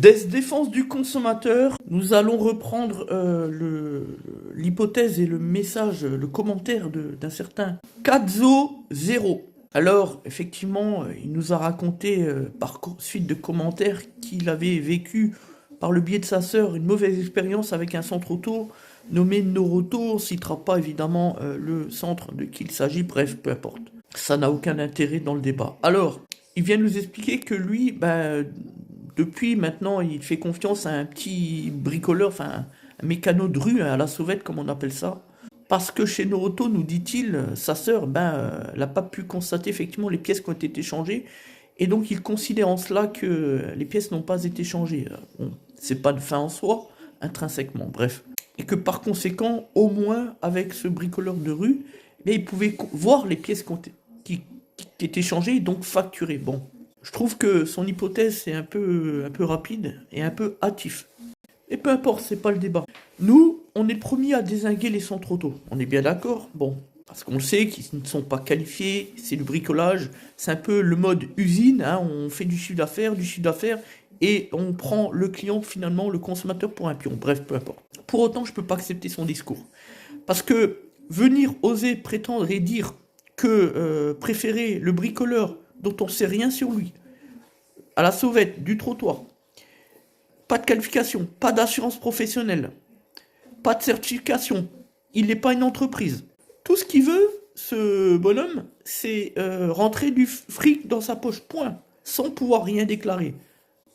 Défense du consommateur, nous allons reprendre l'hypothèse et le message, le commentaire d'un certain Kadzo0. Alors, effectivement, il nous a raconté par suite de commentaires qu'il avait vécu par le biais de sa sœur une mauvaise expérience avec un centre auto nommé Noroto. On ne citera pas évidemment le centre de qui il s'agit, bref, peu importe. Ça n'a aucun intérêt dans le débat. Alors, il vient nous expliquer que lui, depuis maintenant, il fait confiance à un petit bricoleur, enfin un mécano de rue, à la sauvette comme on appelle ça. Parce que chez Noroto, nous dit-il, sa sœur, elle n'a pas pu constater effectivement les pièces qui ont été changées. Et donc il considère en cela que les pièces n'ont pas été changées. Bon, c'est pas de fin en soi, intrinsèquement, bref. Et que par conséquent, au moins avec ce bricoleur de rue, il pouvait voir les pièces qui étaient changées et donc facturées. Bon. Je trouve que son hypothèse est un peu rapide et un peu hâtif. Et peu importe, c'est pas le débat. Nous, on est le premier à dézinguer les centres auto. On est bien d'accord? Bon, parce qu'on sait qu'ils ne sont pas qualifiés, c'est du bricolage, c'est un peu le mode usine, hein, on fait du chiffre d'affaires, et on prend le client, finalement, le consommateur pour un pion. Bref, peu importe. Pour autant, je peux pas accepter son discours. Parce que venir oser prétendre et dire que préférer le bricoleur dont on sait rien sur lui, à la sauvette du trottoir, pas de qualification, pas d'assurance professionnelle, pas de certification, il n'est pas une entreprise. Tout ce qu'il veut, ce bonhomme, c'est rentrer du fric dans sa poche, point, sans pouvoir rien déclarer.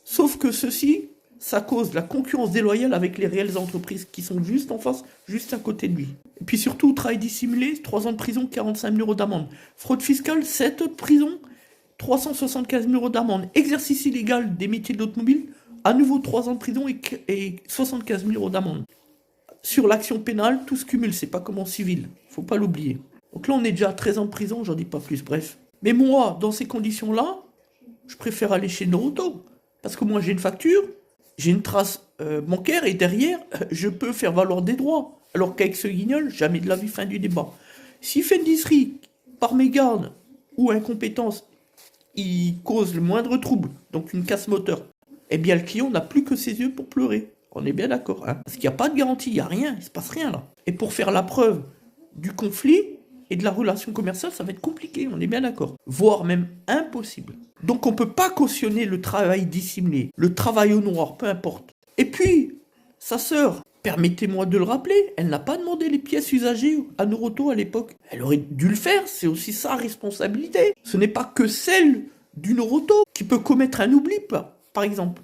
Sauf que ceci, ça cause la concurrence déloyale avec les réelles entreprises qui sont juste en face, juste à côté de lui. Et puis surtout, travail dissimulé, 3 ans de prison, 45 000 € d'amende. Fraude fiscale, 7 ans de prison, 375 000 € d'amende. Exercice illégal des métiers de l'automobile, à nouveau 3 ans de prison et 75 000 € d'amende. Sur l'action pénale, tout se cumule, c'est pas comme en civil, faut pas l'oublier. Donc là, on est déjà à 13 ans de prison, j'en dis pas plus, bref. Mais moi, dans ces conditions-là, je préfère aller chez Noroto. Parce que moi, j'ai une facture, j'ai une trace bancaire, et derrière, je peux faire valoir des droits. Alors qu'avec ce guignol, jamais de la vie, fin du débat. S'il fait une disserie, par mégarde ou incompétence, il cause le moindre trouble, donc une casse moteur, eh bien le client n'a plus que ses yeux pour pleurer. On est bien d'accord, hein? Parce qu'il n'y a pas de garantie, il n'y a rien, il ne se passe rien là. Et pour faire la preuve du conflit et de la relation commerciale, ça va être compliqué, on est bien d'accord. Voire même impossible. Donc on ne peut pas cautionner le travail dissimulé, le travail au noir, peu importe. Et puis, sa sœur, permettez-moi de le rappeler, elle n'a pas demandé les pièces usagées à Noroto à l'époque. Elle aurait dû le faire, c'est aussi sa responsabilité. Ce n'est pas que celle du Noroto qui peut commettre un oubli, par exemple.